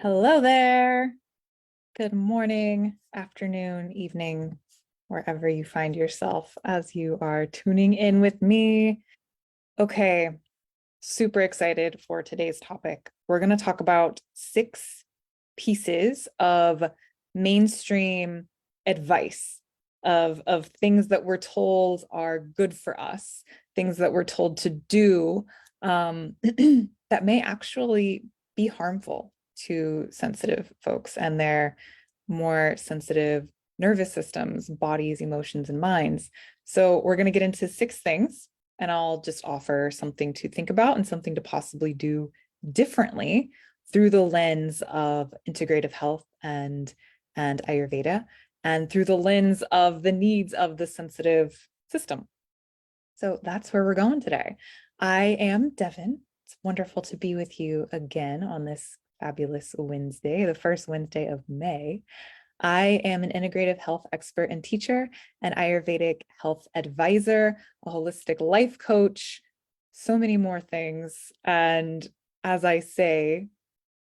Hello there. Good morning, afternoon, evening, wherever you find yourself as you are tuning in with me. Okay, super excited for today's topic. We're going to talk about 6 pieces of mainstream advice of things that we're told are good for us, things that we're told to do that may actually be harmful to sensitive folks and their more sensitive nervous systems, bodies, emotions, and minds. So we're going to get into 6 things, and I'll just offer something to think about and something to possibly do differently through the lens of integrative health and Ayurveda, and through the lens of the needs of the sensitive system. So that's where we're going today. I am Devin. It's wonderful to be with you again on this fabulous Wednesday, the first Wednesday of May. I am an integrative health expert and teacher, an Ayurvedic health advisor, a holistic life coach, so many more things. And as I say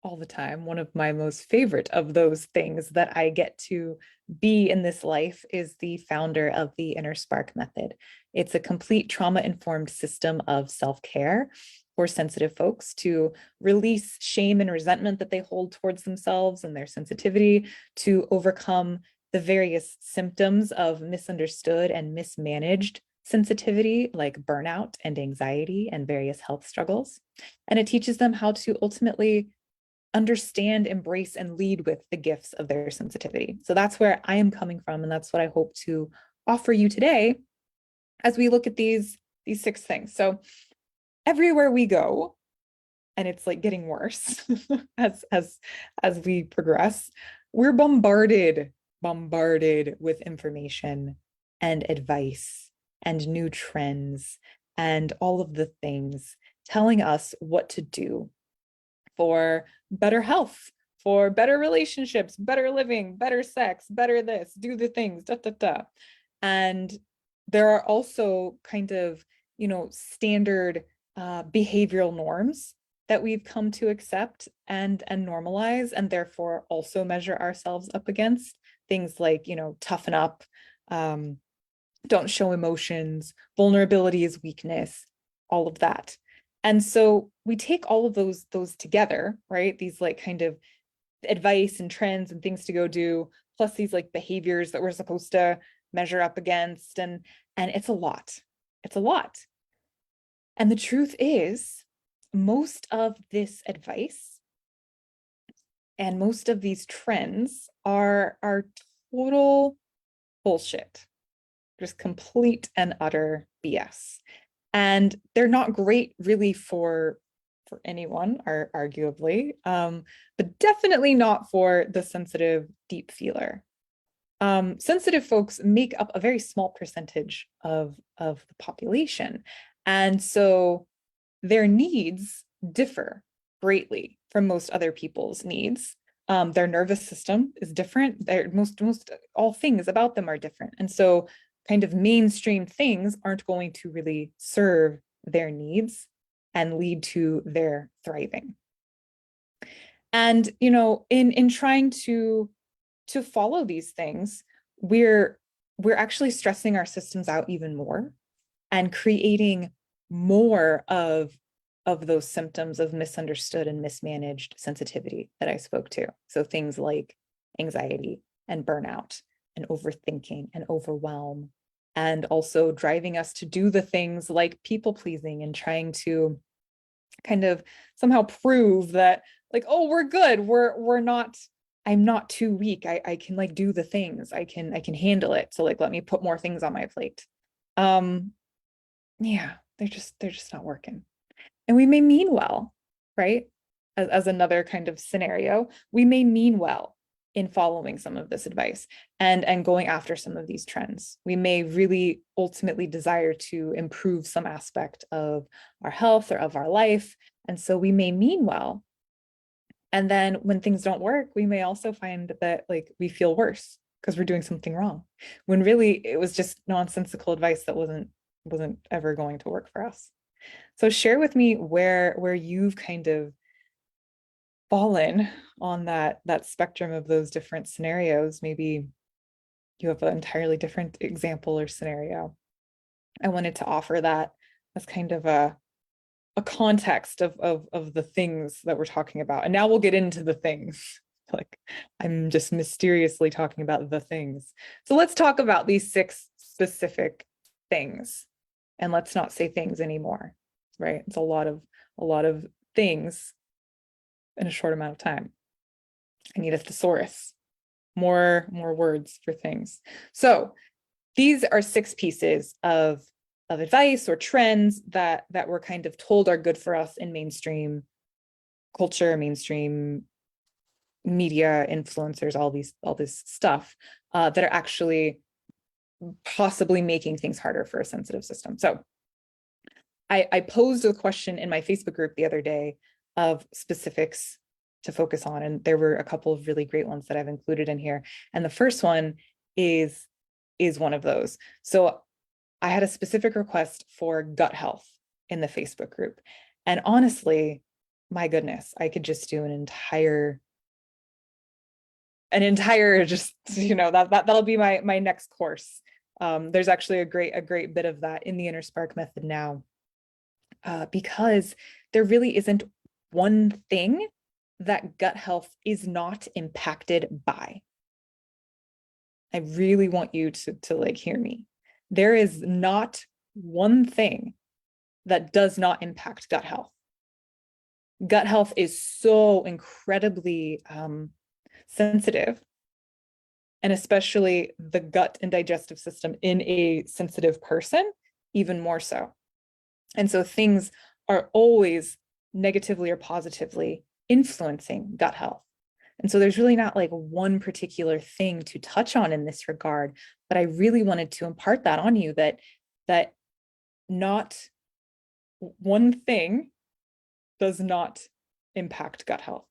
all the time, one of my most favorite of those things that I get to be in this life is the founder of the InnerSpark method. It's a complete trauma-informed system of self-care for sensitive folks to release shame and resentment that they hold towards themselves and their sensitivity, to overcome the various symptoms of misunderstood and mismanaged sensitivity, like burnout and anxiety and various health struggles. And it teaches them how to ultimately understand, embrace, and lead with the gifts of their sensitivity. So that's where I am coming from, and that's what I hope to offer you today as we look at these 6 things. So everywhere we go, and it's like getting worse as we progress, we're bombarded with information and advice and new trends and all of the things telling us what to do for better health, for better relationships, better living, better sex, better this, do the things, da da da. And there are also kind of, standard behavioral norms that we've come to accept and normalize, and therefore also measure ourselves up against. Things like, toughen up, don't show emotions, vulnerability is weakness, all of that. And so we take all of those together, right? These like kind of advice and trends and things to go do, plus these like behaviors that we're supposed to measure up against, and it's a lot. It's a lot. And the truth is, most of this advice and most of these trends are total bullshit. Just complete and utter BS. And they're not great really for anyone, arguably, but definitely not for the sensitive deep feeler. Sensitive folks make up a very small percentage of the population. And so their needs differ greatly from most other people's needs. Their nervous system is different. Their most all things about them are different. And so kind of mainstream things aren't going to really serve their needs and lead to their thriving. And, in trying to follow these things, we're actually stressing our systems out even more and creating more of those symptoms of misunderstood and mismanaged sensitivity that I spoke to. So things like anxiety and burnout and overthinking and overwhelm, and also driving us to do the things like people pleasing and trying to kind of somehow prove that, like, oh, we're good, we're not, I'm not too weak, I can like do the things, I can handle it, so like let me put more things on my plate. Yeah, they're just not working. And we may mean well, right? As another kind of scenario, we may mean well in following some of this advice and going after some of these trends. We may really ultimately desire to improve some aspect of our health or of our life. And so we may mean well. And then when things don't work, we may also find that like we feel worse because we're doing something wrong, when really it was just nonsensical advice that wasn't ever going to work for us. So share with me where you've kind of fallen on that spectrum of those different scenarios, maybe you have an entirely different example or scenario. I wanted to offer that as kind of a context of the things that we're talking about. And now we'll get into the things. Like I'm just mysteriously talking about the things. So let's talk about these 6 specific things. And let's not say things anymore, right? It's a lot of things in a short amount of time. I need a thesaurus, more words for things. So these are 6 pieces of advice or trends that we're kind of told are good for us in mainstream culture, mainstream media, influencers, all this stuff that are actually possibly making things harder for a sensitive system. So I posed a question in my Facebook group the other day of specifics to focus on, and there were a couple of really great ones that I've included in here. And the first one is one of those. So I had a specific request for gut health in the Facebook group. And honestly, my goodness, I could just do an entire just, that'll be my next course. There's actually a great bit of that in the InnerSpark method now, because there really isn't one thing that gut health is not impacted by. I really want you to like hear me. There is not one thing that does not impact gut health. Gut health is so incredibly sensitive, and especially the gut and digestive system in a sensitive person, even more so. And so things are always negatively or positively influencing gut health. And so there's really not like one particular thing to touch on in this regard, but I really wanted to impart that on you, that not one thing does not impact gut health.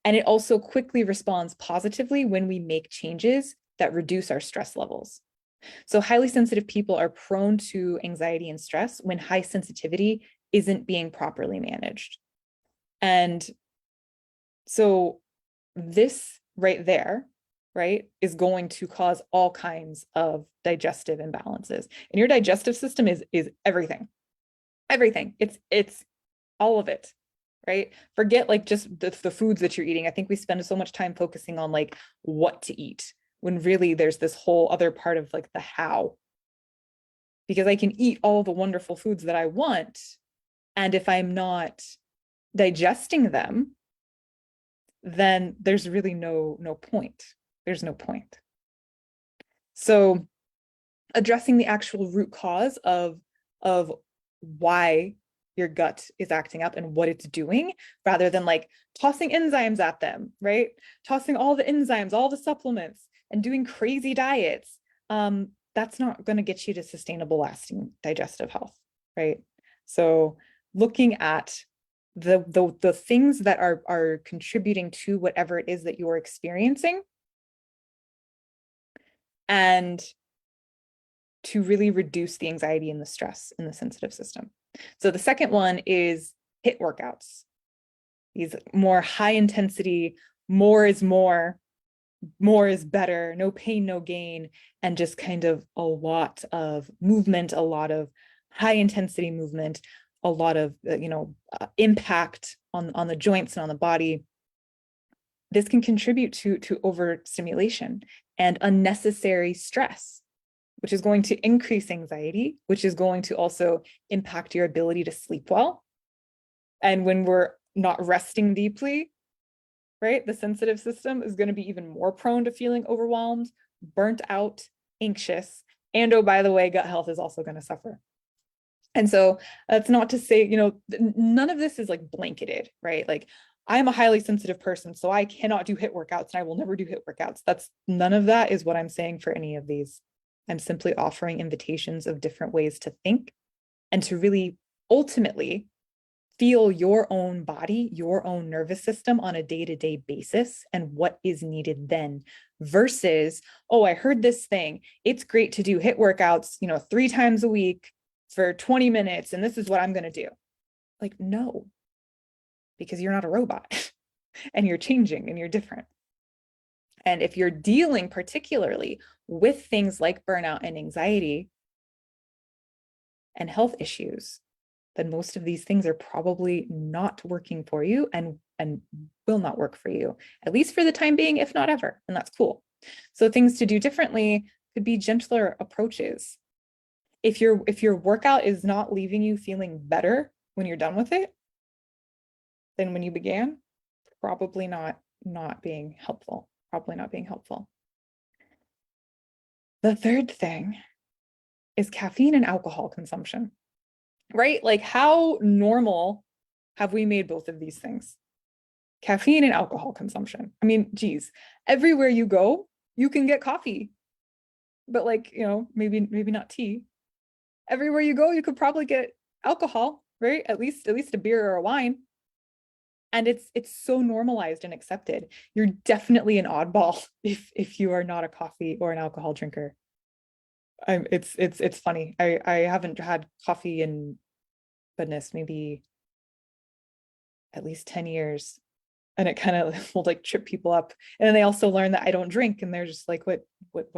And it also quickly responds positively when we make changes that reduce our stress levels. So highly sensitive people are prone to anxiety and stress when high sensitivity isn't being properly managed. And so this right there, right, is going to cause all kinds of digestive imbalances. And your digestive system is everything. Everything. It's all of it, right? Forget like just the foods that you're eating. I think we spend so much time focusing on like what to eat, when really there's this whole other part of like the how. Because I can eat all the wonderful foods that I want, and if I'm not digesting them, then there's really no point. There's no point. So addressing the actual root cause of why your gut is acting up and what it's doing, rather than like tossing enzymes at them, right? Tossing all the enzymes, all the supplements, and doing crazy diets. That's not going to get you to sustainable, lasting digestive health, right? So looking at the things that are contributing to whatever it is that you're experiencing, and to really reduce the anxiety and the stress in the sensitive system. So the second one is HIIT workouts. These more high intensity, more is more is better, no pain, no gain, and just kind of a lot of movement, a lot of high intensity movement, a lot of impact on the joints and on the body. This can contribute to overstimulation and unnecessary stress, which is going to increase anxiety, which is going to also impact your ability to sleep well. And when we're not resting deeply, right, the sensitive system is going to be even more prone to feeling overwhelmed, burnt out, anxious, and oh, by the way, gut health is also going to suffer. And so that's not to say, none of this is like blanketed, right? Like I'm a highly sensitive person, so I cannot do HIIT workouts and I will never do HIIT workouts. None of that is what I'm saying for any of these. I'm simply offering invitations of different ways to think and to really ultimately feel your own body, your own nervous system on a day-to-day basis and what is needed then, versus, oh, I heard this thing. It's great to do HIIT workouts, 3 times a week for 20 minutes, and this is what I'm going to do. Like, no, because you're not a robot. and you're changing and you're different. And if you're dealing particularly with things like burnout and anxiety and health issues, then most of these things are probably not working for you and will not work for you, at least for the time being, if not ever. And that's cool. So things to do differently could be gentler approaches. If your workout is not leaving you feeling better when you're done with it than when you began, probably not being helpful. Probably not being helpful. The third thing is caffeine and alcohol consumption, right? Like, how normal have we made both of these things? Caffeine and alcohol consumption. I mean, geez, everywhere you go, you can get coffee, but like, maybe not tea. Everywhere you go, you could probably get alcohol, right? At least a beer or a wine. And it's so normalized and accepted. You're definitely an oddball if you are not a coffee or an alcohol drinker. It's funny. I haven't had coffee in, goodness, maybe at least 10 years. And it kind of will like trip people up. And then they also learn that I don't drink, and they're just like, what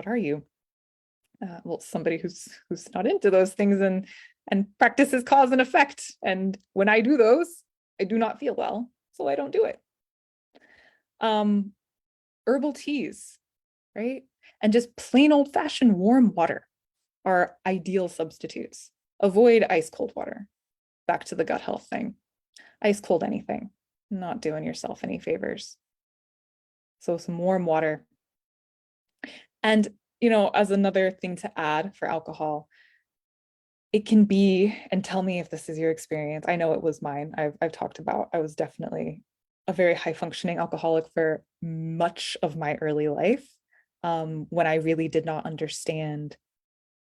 are you? Well, somebody who's not into those things and practices cause and effect. And when I do those, I do not feel well, so I don't do it. Herbal teas, right? And just plain old-fashioned warm water are ideal substitutes. Avoid ice cold water. Back to the gut health thing. Ice cold anything. Not doing yourself any favors. So some warm water. And, as another thing to add for alcohol, it can be, and tell me if this is your experience. I know it was mine. I've talked about, I was definitely a very high functioning alcoholic for much of my early life, when I really did not understand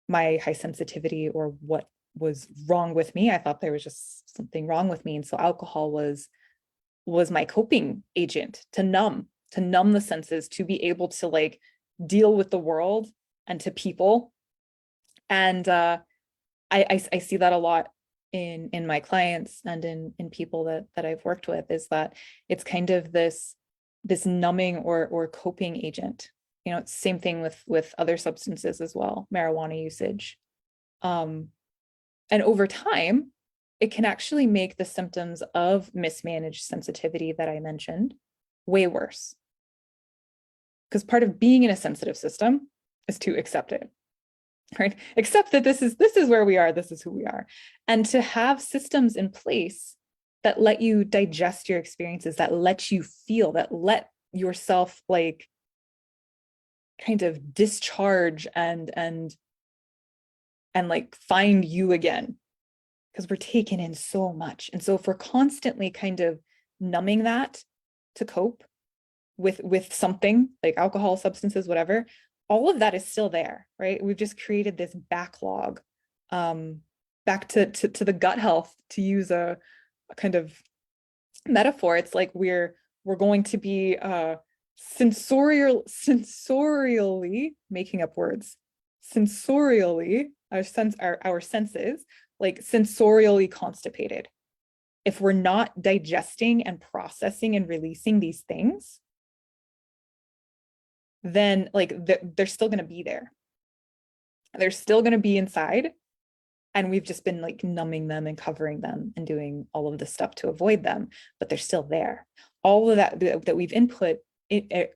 my high sensitivity or what was wrong with me. I thought there was just something wrong with me. And so alcohol was my coping agent to numb the senses, to be able to like deal with the world and to people. And I see that a lot in my clients and in people that I've worked with, is that it's kind of this numbing or coping agent. It's the same thing with other substances as well, marijuana usage. And over time, it can actually make the symptoms of mismanaged sensitivity that I mentioned way worse. Because part of being in a sensitive system is to accept it, right? Accept that this is where we are, this is who we are. And to have systems in place that let you digest your experiences, that let you feel, that let yourself like kind of discharge and like find you again, because we're taken in so much. And so if we're constantly kind of numbing that to cope with something like alcohol, substances, whatever, all of that is still there, right? We've just created this backlog. Back to the gut health, to use a kind of metaphor, it's like we're going to be sensorially making up words, sensorially, our senses, like sensorially constipated. If we're not digesting and processing and releasing these things, then like they're still going to be there. They're still going to be inside. And we've just been like numbing them and covering them and doing all of this stuff to avoid them, but they're still there. All of that we've input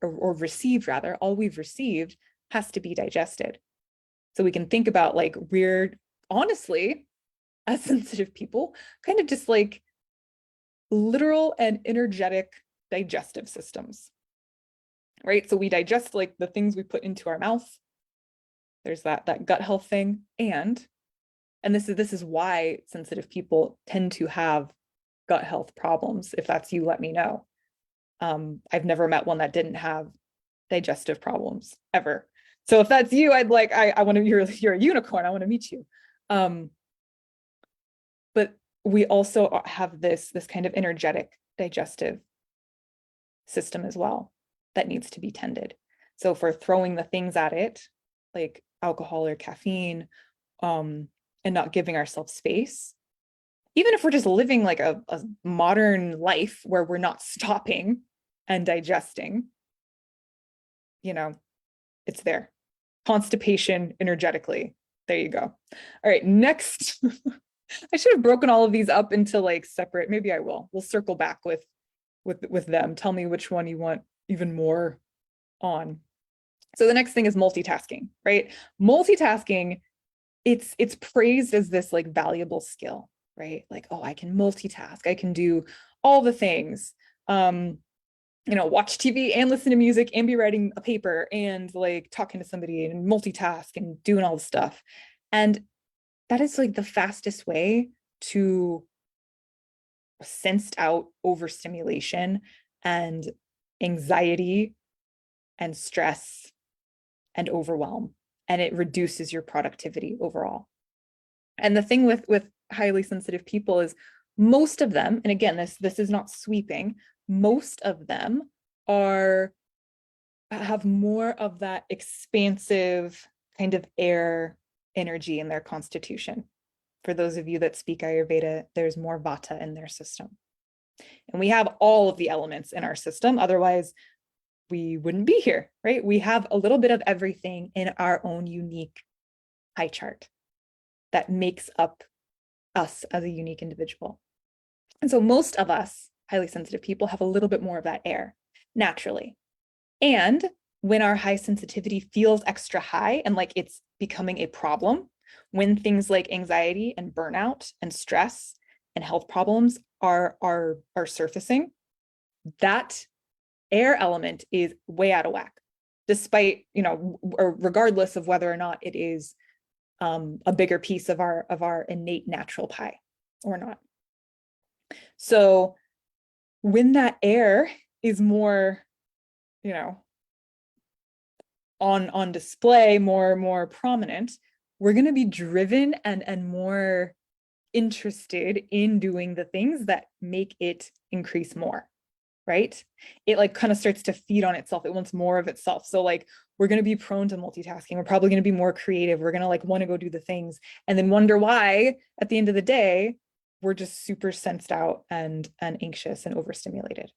or received, rather, all we've received has to be digested. So we can think about like, we're honestly, as sensitive people, kind of just like literal and energetic digestive systems, right? So we digest like the things we put into our mouth. There's that gut health thing. And this is why sensitive people tend to have gut health problems. If that's you, let me know. I've never met one that didn't have digestive problems ever. So if that's you, I want to, you're a unicorn. I want to meet you. But we also have this kind of energetic digestive system as well that needs to be tended. So if we're throwing the things at it, like alcohol or caffeine, and not giving ourselves space, even if we're just living like a modern life where we're not stopping, and digesting, it's there. Constipation energetically. There you go. All right, next. I should have broken all of these up into like separate. Maybe I will. We'll circle back with them. Tell me which one you want even more on. So the next thing is multitasking, right? Multitasking, it's praised as this like valuable skill, right? Like, oh, I can multitask. I can do all the things. Watch TV and listen to music and be writing a paper and like talking to somebody and multitask and doing all the stuff. And that is like the fastest way to sensed out overstimulation and anxiety and stress and overwhelm. And it reduces your productivity overall. And the thing with highly sensitive people is most of them, and again, this is not sweeping, most of them have more of that expansive kind of air energy in their constitution. For those of you that speak Ayurveda, there's more vata in their system. And we have all of the elements in our system. Otherwise, we wouldn't be here, right? We have a little bit of everything in our own unique pie chart that makes up us as a unique individual. And so most of us, highly sensitive people, have a little bit more of that air naturally. And when our high sensitivity feels extra high and like it's becoming a problem, when things like anxiety and burnout and stress and health problems are surfacing, that air element is way out of whack, despite, or regardless of whether or not it is a bigger piece of our innate natural pie or not. So when that air is more, on display, more prominent, we're going to be driven and more interested in doing the things that make it increase more, right? It like kind of starts to feed on itself. It wants more of itself. So like we're going to be prone to multitasking. We're probably going to be more creative. We're going to like want to go do the things and then wonder why at the end of the day, we're just super sensed out and anxious and overstimulated.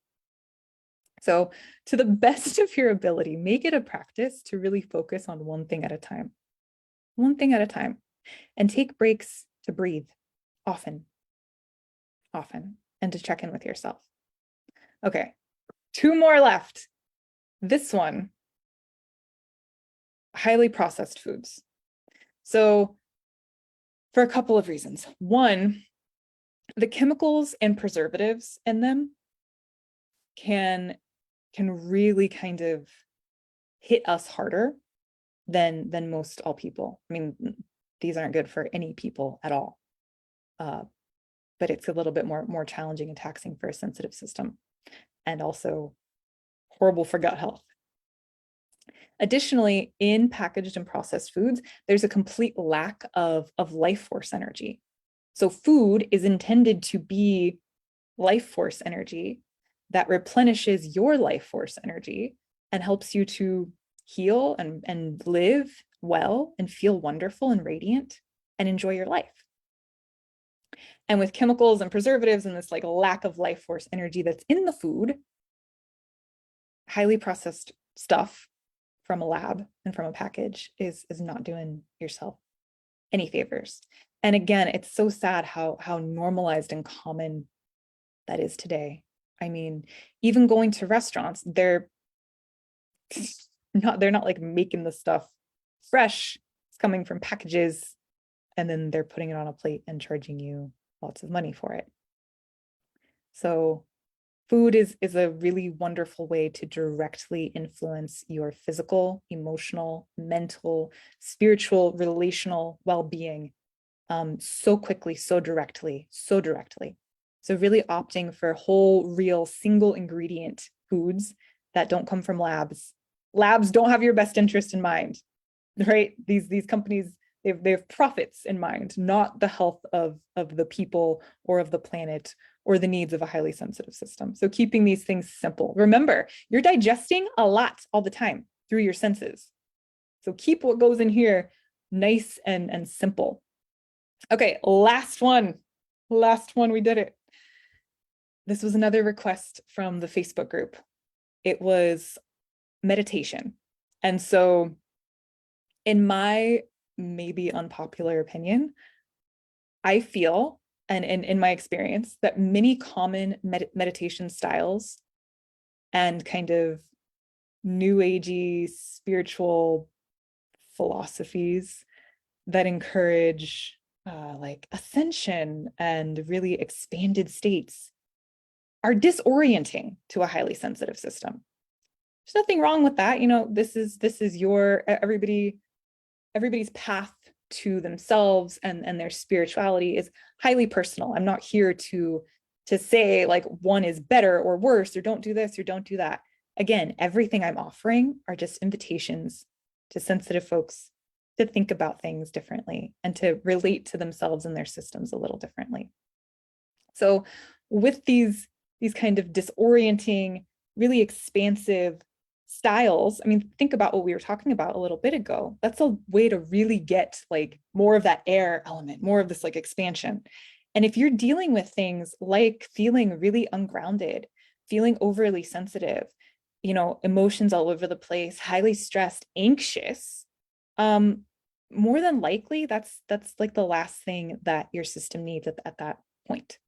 So to the best of your ability, make it a practice to really focus on one thing at a time, and take breaks to breathe often, and to check in with yourself. Okay, 2 more left. This one, highly processed foods. So for a couple of reasons. One, the chemicals and preservatives in them can really kind of hit us harder than most all people. I mean, these aren't good for any people at all. But it's a little bit more challenging and taxing for a sensitive system, and also horrible for gut health. Additionally, in packaged and processed foods, there's a complete lack of life force energy. So food is intended to be life force energy that replenishes your life force energy and helps you to heal and live well and feel wonderful and radiant and enjoy your life. And with chemicals and preservatives and this like lack of life force energy that's in the food, highly processed stuff from a lab and from a package is not doing yourself any favors. And again, it's so sad how normalized and common that is today. I mean, even going to restaurants, they're not like making the stuff fresh. It's coming from packages, and then they're putting it on a plate and charging you lots of money for it. So food is a really wonderful way to directly influence your physical, emotional, mental, spiritual, relational well-being so quickly, so directly. So really opting for whole, real, single ingredient foods that don't come from labs. Labs don't have your best interest in mind, right? These companies, they have profits in mind, not the health of the people or of the planet or the needs of a highly sensitive system. So keeping these things simple. Remember, you're digesting a lot all the time through your senses. So keep what goes in here nice and simple. Okay, last one, we did it. This was another request from the Facebook group. it was meditation. And so, in my maybe unpopular opinion, I feel, and in my experience, that many common meditation styles and kind of new agey spiritual philosophies that encourage like ascension and really expanded states are disorienting to a highly sensitive system. There's nothing wrong with that. You know, this is your everybody's path to themselves and their spirituality is highly personal. I'm not here to say like one is better or worse, or don't do this or don't do that. Again, everything I'm offering are just invitations to sensitive folks to think about things differently and to relate to themselves and their systems a little differently. So with these kind of disorienting, really expansive styles, I mean, think about what we were talking about a little bit ago. That's a way to really get like more of that air element, more of this like expansion. And if you're dealing with things like feeling really ungrounded, feeling overly sensitive, you know, emotions all over the place, highly stressed, anxious, more than likely that's like the last thing that your system needs at that point.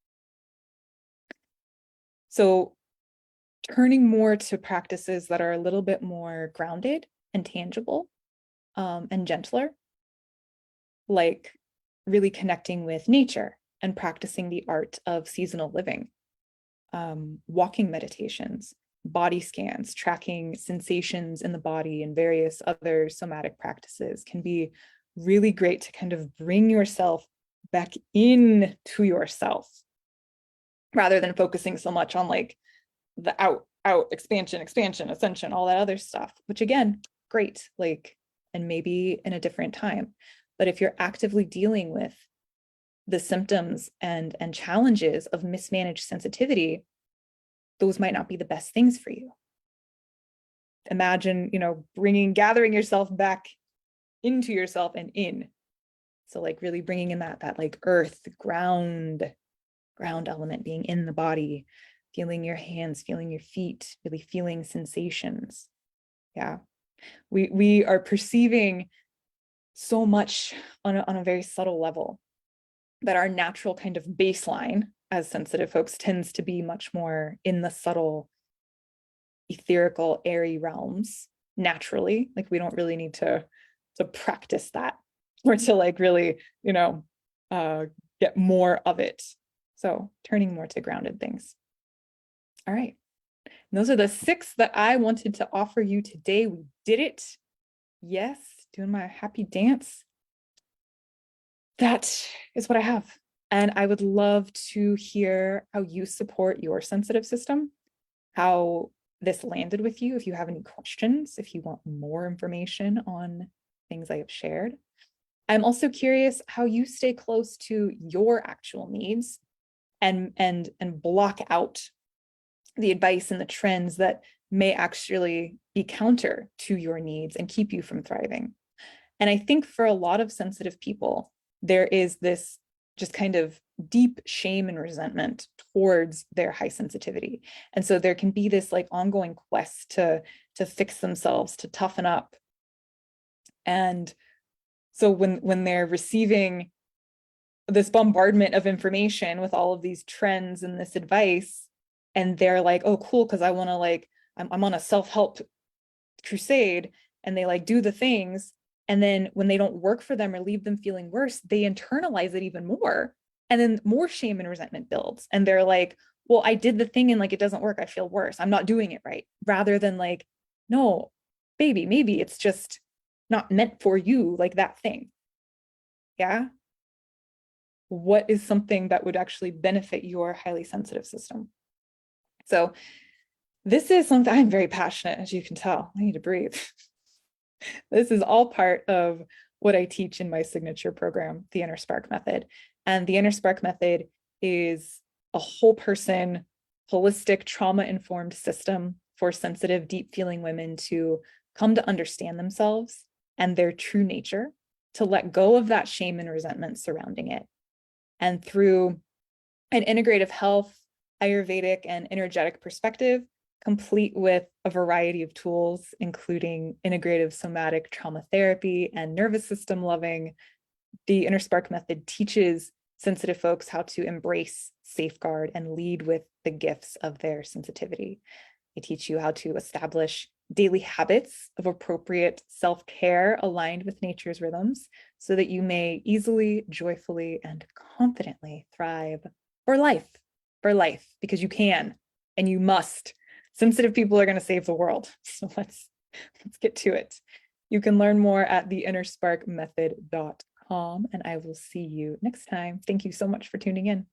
So turning more to practices that are a little bit more grounded and tangible, and gentler, like really connecting with nature and practicing the art of seasonal living, walking meditations, body scans, tracking sensations in the body, and various other somatic practices can be really great to kind of bring yourself back into yourself rather than focusing so much on like the out expansion, ascension, all that other stuff, which again, great, like, and maybe in a different time. But if you're actively dealing with the symptoms and challenges of mismanaged sensitivity, those might not be the best things for you. Imagine, you know, gathering yourself back into yourself and in. So like really bringing in that like earth, ground element, being in the body, feeling your hands, feeling your feet, really feeling sensations. Yeah. We are perceiving so much on a very subtle level that our natural kind of baseline as sensitive folks tends to be much more in the subtle, etherical, airy realms naturally. Like we don't really need to practice that or to like really, you know, get more of it. So turning more to grounded things. All right. And those are the 6 that I wanted to offer you today. We did it. Yes, doing my happy dance. That is what I have. And I would love to hear how you support your sensitive system, how this landed with you, if you have any questions, if you want more information on things I have shared. I'm also curious how you stay close to your actual needs and block out the advice and the trends that may actually be counter to your needs and keep you from thriving. And I think for a lot of sensitive people, there is this just kind of deep shame and resentment towards their high sensitivity. And so there can be this like ongoing quest to fix themselves, to toughen up. And so when they're receiving this bombardment of information with all of these trends and this advice, and they're like, oh, cool, because I want to like, I'm on a self-help crusade, and they like do the things. And then when they don't work for them or leave them feeling worse, they internalize it even more. And then more shame and resentment builds. And they're like, well, I did the thing and like, it doesn't work. I feel worse. I'm not doing it right. Rather than like, no, baby, maybe it's just not meant for you, like that thing. Yeah. What is something that would actually benefit your highly sensitive system? So this is something I'm very passionate, as you can tell. I need to breathe. This is all part of what I teach in my signature program, the InnerSpark method. And the InnerSpark method is a whole person, holistic, trauma-informed system for sensitive, deep feeling women to come to understand themselves and their true nature, to let go of that shame and resentment surrounding it. And through an integrative health, Ayurvedic, and energetic perspective, complete with a variety of tools, including integrative somatic trauma therapy and nervous system loving. The InnerSpark method teaches sensitive folks how to embrace, safeguard, and lead with the gifts of their sensitivity. They teach you how to establish daily habits of appropriate self-care aligned with nature's rhythms so that you may easily, joyfully, and confidently thrive for life, because you can and you must. Sensitive people are going to save the world. So let's get to it. You can learn more at theinnersparkmethod.com, and I will see you next time. Thank you so much for tuning in.